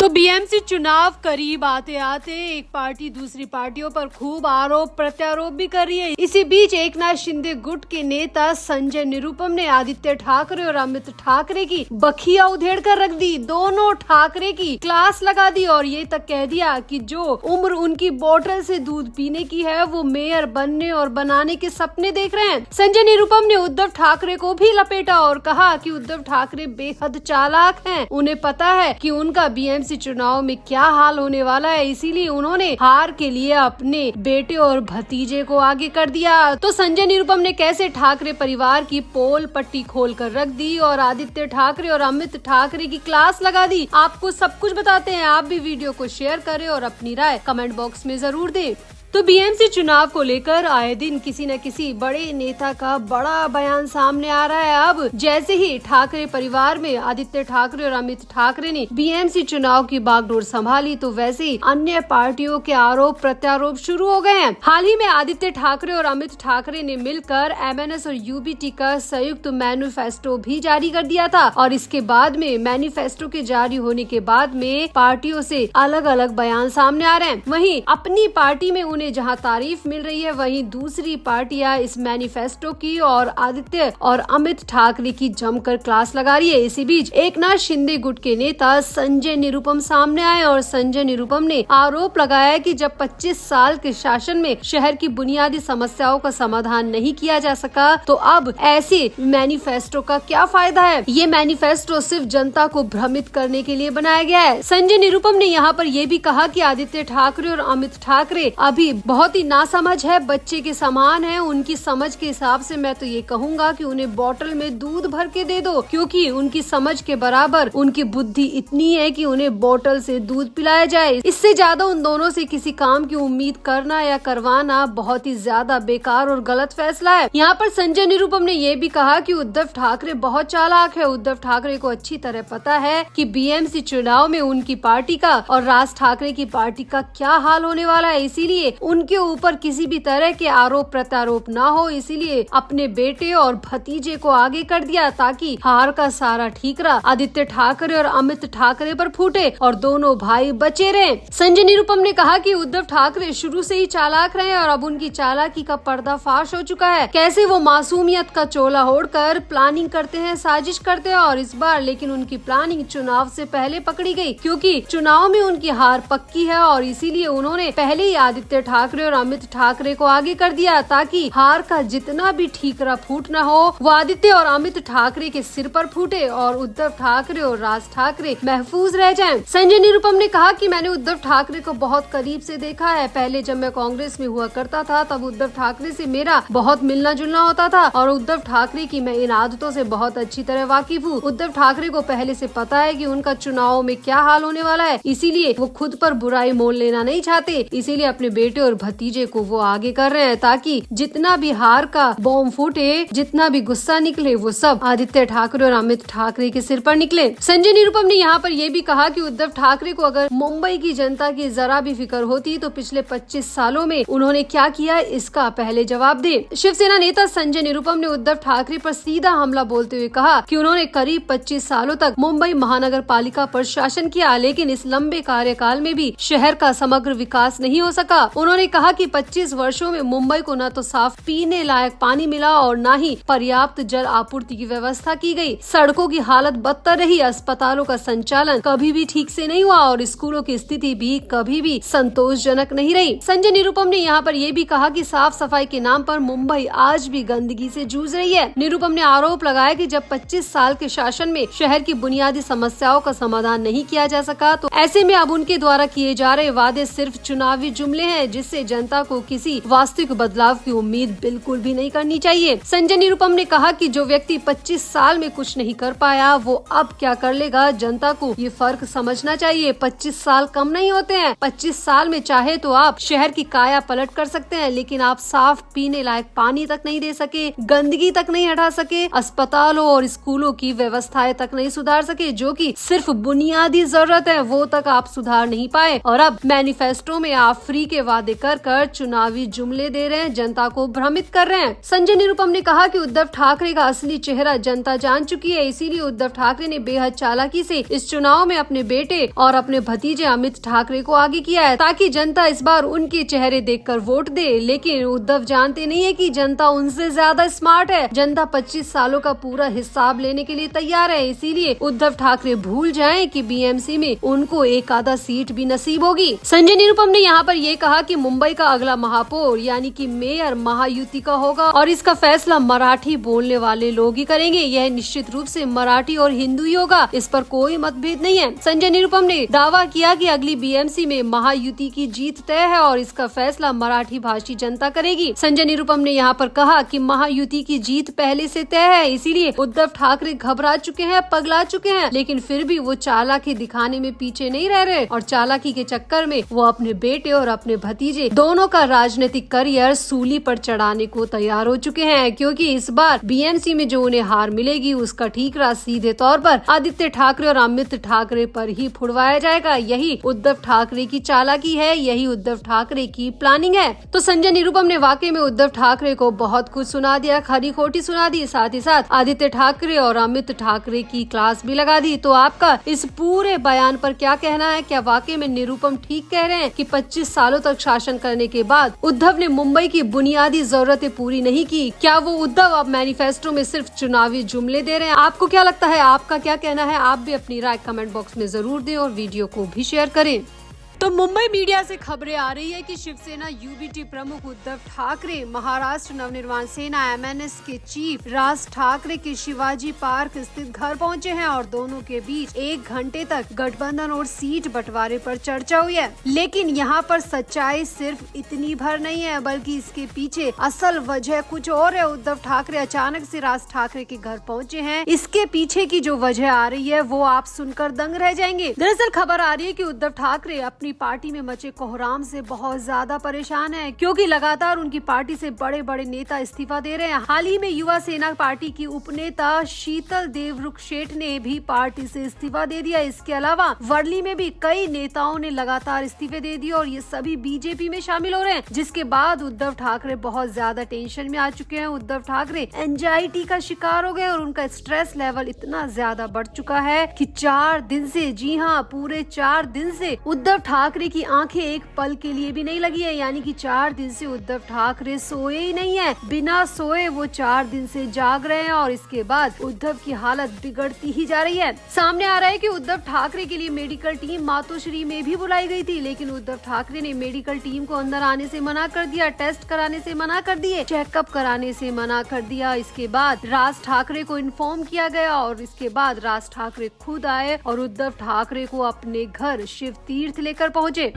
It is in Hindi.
तो बीएमसी चुनाव करीब आते आते एक पार्टी दूसरी पार्टियों पर खूब आरोप प्रत्यारोप भी कर रही है। इसी बीच एकनाथ शिंदे गुट के नेता संजय निरुपम ने आदित्य ठाकरे और अमित ठाकरे की बखिया उधेड़ कर रख दी। दोनों ठाकरे की क्लास लगा दी और ये तक कह दिया कि जो उम्र उनकी बोतल से दूध पीने की है वो मेयर बनने और बनाने के सपने देख रहे हैं। संजय निरुपम ने उद्धव ठाकरे को भी लपेटा और कहा कि उद्धव ठाकरे बेहद चालाक हैं। उन्हें पता है कि उनका बीएमसी चुनाव में क्या हाल होने वाला है, इसीलिए उन्होंने हार के लिए अपने बेटे और भतीजे को आगे कर दिया। तो संजय निरुपम ने कैसे ठाकरे परिवार की पोल पट्टी खोल कर रख दी और आदित्य ठाकरे और अमित ठाकरे की क्लास लगा दी, आपको सब कुछ बताते हैं। आप भी वीडियो को शेयर करें और अपनी राय कमेंट बॉक्स में जरूर दें। तो बीएमसी चुनाव को लेकर आए दिन किसी न किसी बड़े नेता का बड़ा बयान सामने आ रहा है। अब जैसे ही ठाकरे परिवार में आदित्य ठाकरे और अमित ठाकरे ने बीएमसी चुनाव की बागडोर संभाली तो वैसे ही अन्य पार्टियों के आरोप प्रत्यारोप शुरू हो गए हैं। हाल ही में आदित्य ठाकरे और अमित ठाकरे ने मिलकर एमएनएस और यूबीटी का संयुक्त मैनिफेस्टो भी जारी कर दिया था और इसके बाद में मैनिफेस्टो के जारी होने के बाद में पार्टियों से अलग अलग बयान सामने आ रहे हैं। वहीं अपनी पार्टी में उन्हें जहां तारीफ मिल रही है, वहीं दूसरी पार्टियां इस मैनिफेस्टो की और आदित्य और अमित ठाकरे की जमकर क्लास लगा रही है। इसी बीच एकनाथ शिंदे गुट के नेता संजय निरुपम सामने आए और संजय निरुपम ने आरोप लगाया कि जब 25 साल के शासन में शहर की बुनियादी समस्याओं का समाधान नहीं किया जा सका तो अब ऐसे मैनिफेस्टो का क्या फायदा है। ये मैनिफेस्टो सिर्फ जनता को भ्रमित करने के लिए बनाया गया है। संजय निरुपम ने यहाँ पर यह भी कहा कि आदित्य ठाकरे और अमित ठाकरे अभी बहुत ही नासमझ है, बच्चे के समान है। उनकी समझ के हिसाब से मैं तो ये कहूँगा कि उन्हें बोतल में दूध भर के दे दो, क्योंकि उनकी समझ के बराबर उनकी बुद्धि इतनी है कि उन्हें बोतल से दूध पिलाया जाए। इससे ज्यादा उन दोनों से किसी काम की उम्मीद करना या करवाना बहुत ही ज्यादा बेकार और गलत फैसला है। यहाँ पर संजय निरुपम ने ये भी कहा कि उद्धव ठाकरे बहुत चालाक है। उद्धव ठाकरे को अच्छी तरह पता है कि बीएमसी चुनाव में उनकी पार्टी का और राज ठाकरे की पार्टी का क्या हाल होने वाला है, इसीलिए उनके ऊपर किसी भी तरह के आरोप प्रत्यारोप ना हो, इसीलिए अपने बेटे और भतीजे को आगे कर दिया ताकि हार का सारा ठीकरा आदित्य ठाकरे और अमित ठाकरे पर फूटे और दोनों भाई बचे रहे। संजय निरुपम ने कहा कि उद्धव ठाकरे शुरू से ही चालाक रहे और अब उनकी चालाकी का पर्दाफाश हो चुका है। कैसे वो मासूमियत का चोला ओढ़कर प्लानिंग करते हैं, साजिश करते हैं और इस बार लेकिन उनकी प्लानिंग चुनाव से पहले पकड़ी गई, क्योंकि चुनाव में उनकी हार पक्की है और इसीलिए उन्होंने पहले ही आदित्य ठाकरे और अमित ठाकरे को आगे कर दिया ताकि हार का जितना भी ठीकरा फूट ना हो वो आदित्य और अमित ठाकरे के सिर पर फूटे और उद्धव ठाकरे और राज ठाकरे महफूज रह जाएं। संजय निरुपम ने कहा कि मैंने उद्धव ठाकरे को बहुत करीब से देखा है। पहले जब मैं कांग्रेस में हुआ करता था तब उद्धव ठाकरे से मेरा बहुत मिलना जुलना होता था और उद्धव ठाकरे की मैं इन आदतों से बहुत अच्छी तरह वाकिफ हूँ। उद्धव ठाकरे को पहले से पता है कि उनका चुनाव में क्या हाल होने वाला है, इसीलिए वो खुद पर बुराई मोल लेना नहीं चाहते, इसीलिए अपने बेटे और भतीजे को वो आगे कर रहे हैं ताकि जितना भी हार का बॉम्ब फूटे, जितना भी गुस्सा निकले वो सब आदित्य ठाकरे और अमित ठाकरे के सिर पर निकले। संजय निरुपम ने यहाँ पर यह भी कहा कि उद्धव ठाकरे को अगर मुंबई की जनता की जरा भी फिक्र होती तो पिछले 25 सालों में उन्होंने क्या किया इसका पहले जवाब दे। शिवसेना नेता संजय निरुपम ने उद्धव ठाकरे पर सीधा हमला बोलते हुए कहा कि उन्होंने करीब 25 सालों तक मुंबई महानगर पालिका पर शासन किया, लेकिन इस लंबे कार्यकाल में भी शहर का समग्र विकास नहीं हो सका। उन्होंने कहा कि 25 वर्षों में मुंबई को न तो साफ पीने लायक पानी मिला और न ही पर्याप्त जल आपूर्ति की व्यवस्था की गई। सड़कों की हालत बदतर रही, अस्पतालों का संचालन कभी भी ठीक से नहीं हुआ और स्कूलों की स्थिति भी कभी भी संतोषजनक नहीं रही। संजय निरुपम ने यहाँ पर यह भी कहा कि साफ सफाई के नाम पर मुंबई आज भी गंदगी से जूझ रही है। निरुपम ने आरोप लगाया कि जब 25 साल के शासन में शहर की बुनियादी समस्याओं का समाधान नहीं किया जा सका तो ऐसे में अब उनके द्वारा किए जा रहे वादे सिर्फ चुनावी जुमले हैं, जिससे जनता को किसी वास्तविक बदलाव की उम्मीद बिल्कुल भी नहीं करनी चाहिए। संजय निरुपम ने कहा कि जो व्यक्ति 25 साल में कुछ नहीं कर पाया वो अब क्या कर लेगा, जनता को ये फर्क समझना चाहिए। 25 साल कम नहीं होते हैं। 25 साल में चाहे तो आप शहर की काया पलट कर सकते हैं, लेकिन आप साफ पीने लायक पानी तक नहीं दे सके, गंदगी तक नहीं हटा सके, अस्पतालों और स्कूलों की व्यवस्थाएं तक नहीं सुधार सके, जो कि सिर्फ बुनियादी जरूरत है वो तक आप सुधार नहीं पाए। और अब मैनिफेस्टो में आप फ्री के वादे कर चुनावी जुमले दे रहे हैं, जनता को भ्रमित कर रहे हैं। संजय निरुपम ने कहा कि उद्धव ठाकरे का असली चेहरा जनता जान चुकी है, इसीलिए उद्धव ठाकरे ने बेहद चालाकी से इस चुनाव में अपने बेटे और अपने भतीजे अमित ठाकरे को आगे किया है, ताकि जनता इस बार उनके चेहरे देखकर वोट दे। लेकिन उद्धव जानते नहीं है कि जनता उनसे ज्यादा स्मार्ट है। जनता 25 सालों का पूरा हिसाब लेने के लिए तैयार है, इसीलिए उद्धव ठाकरे भूल जाएं कि बीएमसी में उनको एक आधा सीट भी नसीब होगी। संजय निरुपम ने यहाँ पर ये कहा कि मुंबई का अगला महापौर यानी कि मेयर महायुति का होगा और इसका फैसला मराठी बोलने वाले लोग ही करेंगे। यह निश्चित रूप से मराठी और हिंदू ही होगा, इस पर कोई मतभेद नहीं है। संजय निरुपम ने दावा किया कि अगली बीएमसी में महायुति की जीत तय है और इसका फैसला मराठी भाषी जनता करेगी। संजय निरुपम ने यहाँ पर कहा कि महायुति की जीत पहले से तय है, इसीलिए उद्धव ठाकरे घबरा चुके हैं, पगला चुके हैं, लेकिन फिर भी वो चालाकी दिखाने में पीछे नहीं रह रहे और चालाकी के चक्कर में वो अपने बेटे और अपने भतीजे दोनों का राजनीतिक करियर सूली पर चढ़ाने को तैयार हो चुके हैं, क्योंकि इस बार बीएमसी में जो उन्हें हार मिलेगी उसका ठीकरा सीधे तौर पर आदित्य ठाकरे और अमित ठाकरे पर ही फुड़वाया जाएगा। यही उद्धव ठाकरे की चालाकी है, यही उद्धव ठाकरे की प्लानिंग है। तो संजय निरुपम ने वाकई में उद्धव ठाकरे को बहुत कुछ सुना दिया, खरी खोटी सुना दी, साथ ही साथ आदित्य ठाकरे और अमित ठाकरे की क्लास भी लगा दी। तो आपका इस पूरे बयान पर क्या कहना है? क्या वाकई में निरुपम ठीक कह रहे हैं कि 25 सालों तक शासन करने के बाद उद्धव ने मुंबई की बुनियादी जरूरतें पूरी नहीं की? क्या वो उद्धव अब मैनिफेस्टो में सिर्फ चुनावी जुमले दे रहे हैं? आपको क्या लगता है? आपका क्या कहना है? आप भी अपनी राय कमेंट बॉक्स में जरूर दें और वीडियो को भी शेयर करें। तो मुंबई मीडिया से खबरें आ रही है कि शिवसेना यूबीटी प्रमुख उद्धव ठाकरे महाराष्ट्र नवनिर्माण सेना एमएनएस के चीफ राज ठाकरे के शिवाजी पार्क स्थित घर पहुंचे हैं और दोनों के बीच 1 घंटे तक गठबंधन और सीट बंटवारे पर चर्चा हुई है। लेकिन यहाँ पर सच्चाई सिर्फ इतनी भर नहीं है, बल्कि इसके पीछे असल वजह कुछ और है। उद्धव ठाकरे अचानक से राज ठाकरे के घर पहुंचे हैं, इसके पीछे की जो वजह आ रही है वो आप सुनकर दंग रह जाएंगे। दरअसल खबर आ रही है कि उद्धव ठाकरे अपनी पार्टी में मचे कोहराम से बहुत ज्यादा परेशान है, क्योंकि लगातार उनकी पार्टी से बड़े बड़े नेता इस्तीफा दे रहे हैं। हाल ही में युवा सेना पार्टी की उपनेता शीतल देवरुख शेठ ने भी पार्टी से इस्तीफा दे दिया। इसके अलावा वर्ली में भी कई नेताओं ने लगातार इस्तीफे दे दिए और ये सभी बीजेपी में शामिल हो रहे हैं, जिसके बाद उद्धव ठाकरे बहुत ज्यादा टेंशन में आ चुके हैं। उद्धव ठाकरे एंजाइटी का शिकार हो गए और उनका स्ट्रेस लेवल इतना ज्यादा बढ़ चुका है कि 4 दिन से, जी हाँ पूरे 4 दिन से उद्धव ठाकरे की आंखें एक पल के लिए भी नहीं लगी है। यानी कि 4 दिन से उद्धव ठाकरे सोए ही नहीं है, बिना सोए वो 4 दिन से जाग रहे हैं और इसके बाद उद्धव की हालत बिगड़ती ही जा रही है। सामने आ रहा है कि उद्धव ठाकरे के लिए मेडिकल टीम मातोश्री में भी बुलाई गई थी, लेकिन उद्धव ठाकरे ने मेडिकल टीम को अंदर आने से मना कर दिया, टेस्ट कराने से मना कर दिए, चेकअप कराने से मना कर दिया। इसके बाद राज ठाकरे को इन्फॉर्म किया गया और इसके बाद राज ठाकरे खुद आए और उद्धव ठाकरे को अपने घर शिव तीर्थ लेकर पहुंचे।